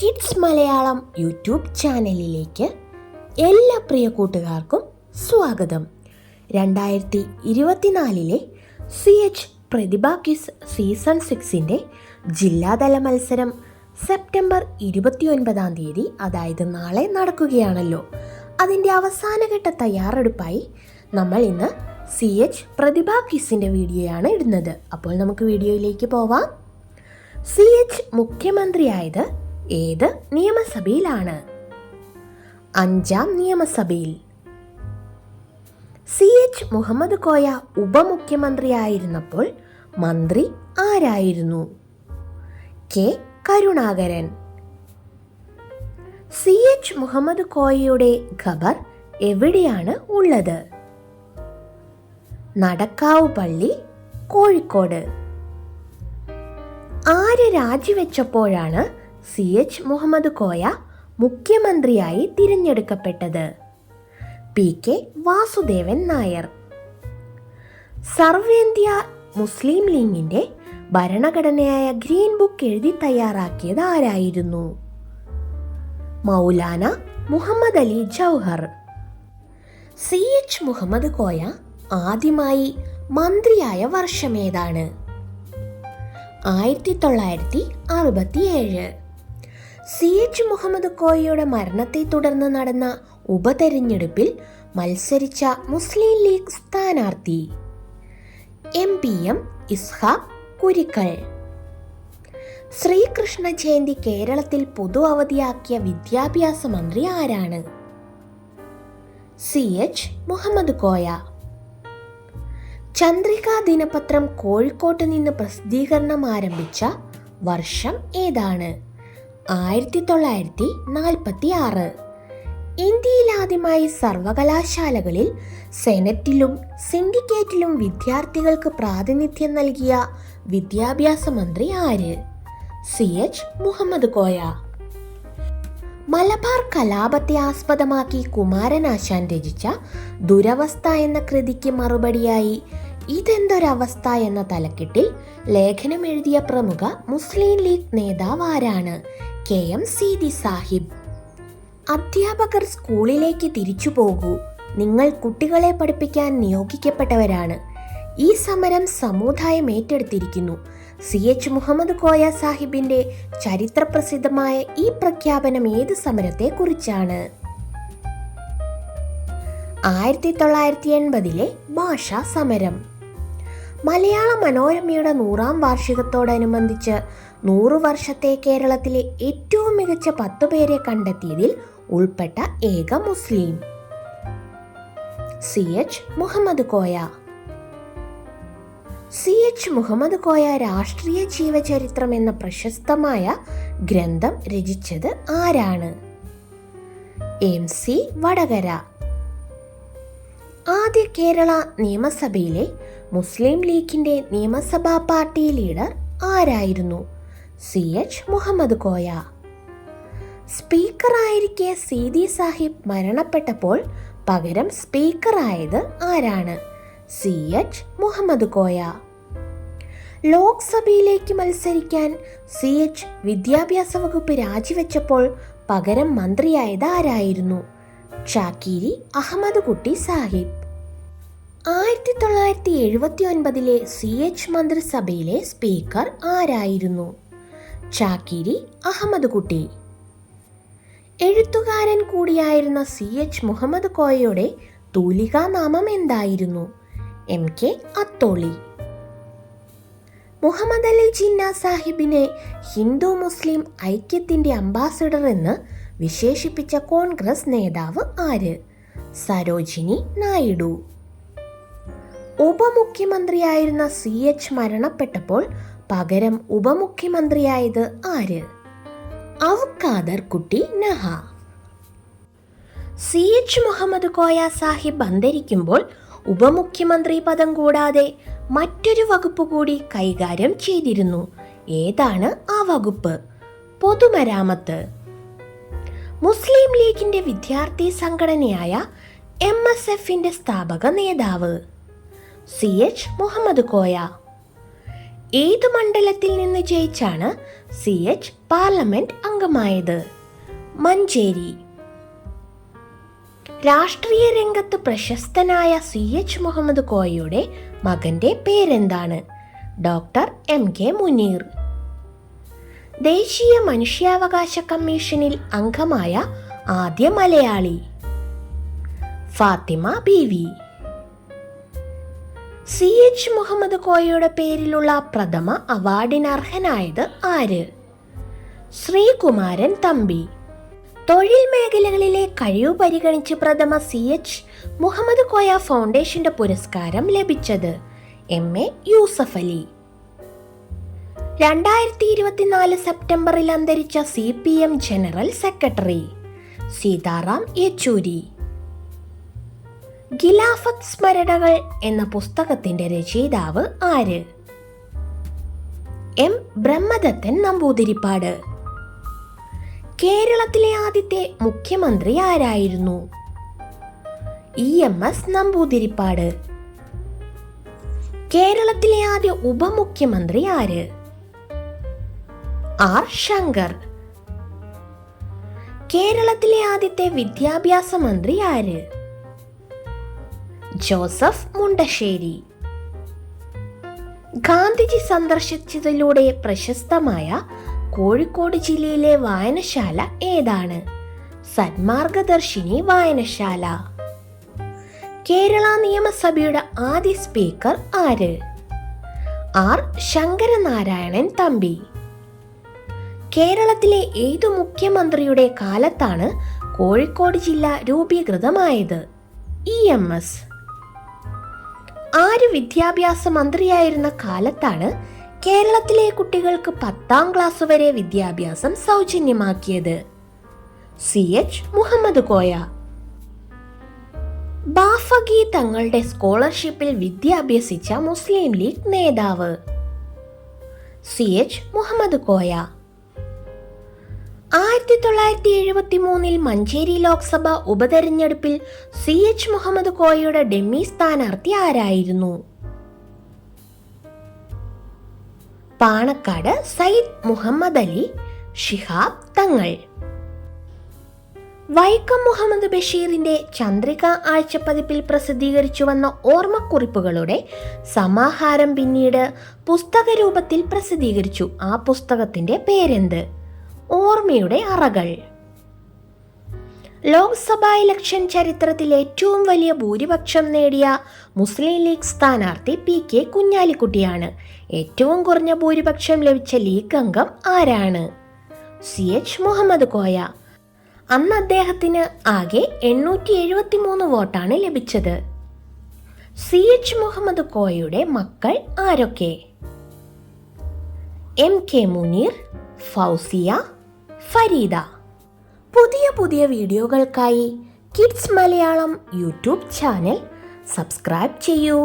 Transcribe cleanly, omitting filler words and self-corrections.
Kids Malayalam YouTube ചാനലിലേക്ക് എല്ലാ പ്രിയ കൂട്ടുകാർക്കും സ്വാഗതം. 2024 CH പ്രതിഭ ക്വിസ് സീസൺ 6 ജില്ലാതല മത്സരം സെപ്റ്റംബർ 29 അതായത് നാളെ നടക്കുകയാണല്ലോ. അതിൻ്റെ അവസാനഘട്ട തയ്യാറെടുപ്പായി നമ്മൾ ഇന്ന് CH പ്രതിഭ ക്വിസിൻ്റെ വീഡിയോയാണ് ഇടുന്നത്. അപ്പോൾ നമുക്ക് വീഡിയോയിലേക്ക് പോവാം. CH മുഖ്യമന്ത്രിയായത് ഏത് നിയമസഭയിലാണ്? 5ാം നിയമസഭയിൽ. CH മുഹമ്മദ് കോയ ഉപമുഖ്യമന്ത്രിയായിരുന്നപ്പോൾ മന്ത്രി ആരായിരുന്നു? കെ കരുണാകരൻ. CH മുഹമ്മദ് കോയയുടെ ഖബർ എവിടെയാണ് ഉള്ളത്? നടക്കാവ് പള്ളി, കോഴിക്കോട്. ആര് രാജിവെച്ചപ്പോഴാണ് CH മുഹമ്മദ് കോയ മുഖ്യമന്ത്രിയായി തിരഞ്ഞെടുക്കപ്പെട്ടത്? PK വാസുദേവൻ നായർ. സർവേന്ത്യ മുസ്ലിം ലീഗിന്റെ ഭരണഘടനയായ ഗ്രീൻ ബുക്ക് എഴുതി തയ്യാറാക്കിയത് ആരായിരുന്നു? മൗലാന മുഹമ്മദ് അലി ജൗഹർ. CH മുഹമ്മദ് കോയ ആദ്യമായി മന്ത്രിയായ വർഷമേതാണ്? 1967. CH മുഹമ്മദ് കോയയുടെ മരണത്തെ തുടർന്ന് നടന്ന ഉപതെരഞ്ഞെടുപ്പിൽ മത്സരിച്ച മുസ്ലിം ലീഗ് സ്ഥാനാർത്ഥി? MPM ഇസ്ഹാഖ് കുരിക്കൾ. ശ്രീകൃഷ്ണ ജയന്തി കേരളത്തിൽ പൊതു അവധിയാക്കിയ വിദ്യാഭ്യാസ മന്ത്രി ആരാണ്? CH മുഹമ്മദ് കോയ. ചന്ദ്രിക ദിനപത്രം കോഴിക്കോട്ട് നിന്ന് പ്രസിദ്ധീകരണം ആരംഭിച്ച വർഷം ഏതാണ്? 1946. ഇന്ത്യയിൽ ആദ്യമായി സർവകലാശാലകളിൽ സെനറ്റിലും സിൻഡിക്കേറ്റിലും വിദ്യാർത്ഥികൾക്ക് പ്രാതിനിധ്യം നൽകിയ വിദ്യാഭ്യാസ മന്ത്രി ആര്? CH മുഹമ്മദ് കോയ. മലബാർ കലാപത്തെ ആസ്പദമാക്കി കുമാരനാശാൻ രചിച്ച ദുരവസ്ഥ എന്ന കൃതിക്ക് മറുപടിയായി ഇതെന്തൊരവസ്ഥ എന്ന തലക്കെട്ടിൽ ലേഖനം എഴുതിയ പ്രമുഖ മുസ്ലിം ലീഗ് നേതാവ് ആരാണ്? KM സീതി സാഹിബ്. അധ്യാപകർ സ്കൂളിലേക്ക് തിരിച്ചു പോകൂ, നിങ്ങൾ കുട്ടികളെ പഠിപ്പിക്കാൻ നിയോഗിക്കപ്പെട്ടവരാണ്. ഈ സമരം സമുദായം ഏറ്റെടുത്തിരിക്കുന്നു. CH മുഹമ്മദ് കോയ സാഹിബിന്റെ ചരിത്രപ്രസിദ്ധമായ ഈ പ്രഖ്യാപനം ഏത് സമരത്തെ കുറിച്ചാണ്? 1980 ഭാഷാ സമരം. മലയാള മനോരമയുടെ 100ാം വാർഷികത്തോടനുബന്ധിച്ച് 100 വർഷത്തെ കേരളത്തിലെ ഏറ്റവും മികച്ച 10 പേരെ കണ്ടെത്തിയതിൽ ഉൾപ്പെട്ട ഏക മുസ്ലിം? CH മുഹമ്മദ് കോയ. CH മുഹമ്മദ് കോയ രാഷ്ട്രീയ ജീവചരിത്രം എന്ന പ്രശസ്തമായ ഗ്രന്ഥം രചിച്ചത് ആരാണ്? MC വടകര. ആദ്യ കേരള നിയമസഭയിലെ മുസ്ലിം ലീഗിന്റെ നിയമസഭാ പാർട്ടി ലീഡർ ആരായിരുന്നു? CH മുഹമ്മദ് കോയ. സ്പീക്കറായിരിക്കെ സീതി സാഹിബ് മരണപ്പെട്ടപ്പോൾ പകരം സ്പീക്കറായത് ആരാണ്? CH മുഹമ്മദ് കോയ. ലോക്സഭയിലേക്ക് മത്സരിക്കാൻ CH വിദ്യാഭ്യാസ വകുപ്പ് രാജിവെച്ചപ്പോൾ പകരം മന്ത്രിയായത് ആരായിരുന്നു? ചാക്കിരി അഹമ്മദ് കുട്ടി സാഹിബ്. 1979 CH മന്ത്രിസഭയിലെ സ്പീക്കർ ആരായിരുന്നു? ചാക്കിരി അഹമ്മദ് കുട്ടി. എഴുത്തുകാരൻ കൂടിയായിരുന്ന CH മുഹമ്മദ് കോയയുടെ തൂലികാനാമം എന്തായിരുന്നു? MK അത്തോളി. മുഹമ്മദ് അലി ജിന്ന സാഹിബിനെ ഹിന്ദു മുസ്ലിം ഐക്യത്തിന്റെ അംബാസിഡർ എന്ന് വിശേഷിപ്പിച്ച കോൺഗ്രസ് നേതാവ് ആര്? സരോജിനി നായിഡു. ഉപമുഖ്യമന്ത്രിയായിരുന്ന CH മരണപ്പെട്ടപ്പോൾ പകരം ഉപമുഖ്യമന്ത്രിയായത് ആര്? ഖാദർ കുട്ടി നഹ. CH മുഹമ്മദ് കോയ സാഹിബ് അന്തരിക്കുമ്പോൾ ഉപമുഖ്യമന്ത്രി പദം കൂടാതെ മറ്റൊരു വകുപ്പ് കൂടി കൈകാര്യം ചെയ്തിരുന്നു. ഏതാണ് ആ വകുപ്പ്? പൊതുമരാമത്ത്. മുസ്ലിം ലീഗിന്റെ വിദ്യാർത്ഥി സംഘടനയായ MSFന്റെ സ്ഥാപക നേതാവ്? CH മുഹമ്മദ് കോയ. ഏത് മണ്ഡലത്തിൽ നിന്ന് ജയിച്ചാണ് CH പാർലമെന്റ് അംഗമായത്? മഞ്ചേരി. രാഷ്ട്രീയ രംഗത്ത് പ്രശസ്തനായ CH മുഹമ്മദ് കോയയുടെ മകന്റെ പേരെന്താണ്? Doctor MK Muneer. ദേശീയ മനുഷ്യാവകാശ കമ്മീഷനിൽ അംഗമായ ആദ്യ മലയാളി? ഫാത്തിമ ബീവി. CH മുഹമ്മദ് കോയയുടെ പേരിലുള്ള പ്രഥമ അവാർഡിന് അർഹനായത് ആര്? ശ്രീകുമാരൻ തമ്പി. തൊഴിൽ മേഖലകളിലെ കഴിവ് പരിഗണിച്ച് പ്രഥമ CH മുഹമ്മദ് കോയ ഫൗണ്ടേഷന്റെ പുരസ്കാരം ലഭിച്ചത്? MA യൂസഫ് അലി. 2024 സെപ്റ്റംബറിൽ അന്തരിച്ച CPM general secretary? Sitaram Yechury. ഖിലാഫത്ത് സ്മരണകൾ എന്ന പുസ്തകത്തിന്റെ രചയിതാവ് ആര്? M ബ്രഹ്മദത്തൻ നമ്പൂതിരിപ്പാട്. കേരളത്തിലെ ആദ്യത്തെ മുഖ്യമന്ത്രി ആരായിരുന്നു? EMS നമ്പൂതിരിപ്പാട്. കേരളത്തിലെ ആദ്യ ഉപമുഖ്യമന്ത്രി ആര്? R ശങ്കർ. കേരളത്തിലെ ആദ്യത്തെ വിദ്യാഭ്യാസ മന്ത്രി ആര്? ജോസഫ് മുണ്ടശ്ശേരി. ഗാന്ധിജി സന്ദർശിച്ചതിലൂടെ പ്രശസ്തമായ കോഴിക്കോട് ജില്ലയിലെ വായനശാല ഏതാണ്? സന്മാർഗദർശിനി വായനശാല. കേരള നിയമസഭയുടെ ആദ്യ സ്പീക്കർ ആര്? R ശങ്കരനാരായണൻ തമ്പി. കേരളത്തിലെ ഏതു മുഖ്യമന്ത്രിയുടെ കാലത്താണ് കോഴിക്കോട് ജില്ല രൂപീകൃതമായത്? EMS. ആര് വിദ്യാഭ്യാസ മന്ത്രിയായിരുന്ന കാലത്താണ് കേരളത്തിലെ കുട്ടികൾക്ക് 10ാം ക്ലാസ് വരെ വിദ്യാഭ്യാസം സൗജന്യമാക്കിയത്? CH മുഹമ്മദ് കോയ. ബാഫഖി തങ്ങളുടെ സ്കോളർഷിപ്പിൽ വിദ്യാഭ്യസിച്ച മുസ്ലിം ലീഗ് നേതാവ്? CH മുഹമ്മദ് കോയ. 1973 മഞ്ചേരി ലോക്സഭ ഉപതെരഞ്ഞെടുപ്പിൽ CH മുഹമ്മദ് കോയയുടെ ഡെമ്മി സ്ഥാനാർത്ഥി ആരായിരുന്നു? പാണക്കാട് സയ്യിദ് മുഹമ്മദ് അലി ശിഹാബ് തങ്ങൾ. വൈക്കം മുഹമ്മദ് ബഷീറിന്റെ ചന്ദ്രിക ആഴ്ചപ്പതിപ്പിൽ പ്രസിദ്ധീകരിച്ചു വന്ന ഓർമ്മക്കുറിപ്പുകളുടെ സമാഹാരം പിന്നീട് പുസ്തക രൂപത്തിൽ പ്രസിദ്ധീകരിച്ചു. ആ പുസ്തകത്തിന്റെ പേരെന്ത്? ഓർമ്മയുടെ അറകൾ. ലോക്സഭാ ഇലക്ഷൻ ചരിത്രത്തിൽ ഏറ്റവും വലിയ ഭൂരിപക്ഷം നേടിയ മുസ്ലിം ലീഗ് സ്ഥാനാർത്ഥി PK കുഞ്ഞാലിക്കുട്ടിയാണ്. ഏറ്റവും കുറഞ്ഞ ഭൂരിപക്ഷം ലഭിച്ച ലീഗ് അംഗം ആരാണ്? CH മുഹമ്മദ് കോയ. അന്ന് അദ്ദേഹത്തിന് ആകെ 873 വോട്ടാണ് ലഭിച്ചത്. CH മുഹമ്മദ് കോയയുടെ മക്കൾ ആരൊക്കെ? MK മുനീർ, ഫൗസിയ, ഫരീദ. പുതിയ വീഡിയോകൾക്കായി kids Malayalam YouTube channel subscribe ചെയ്യൂ.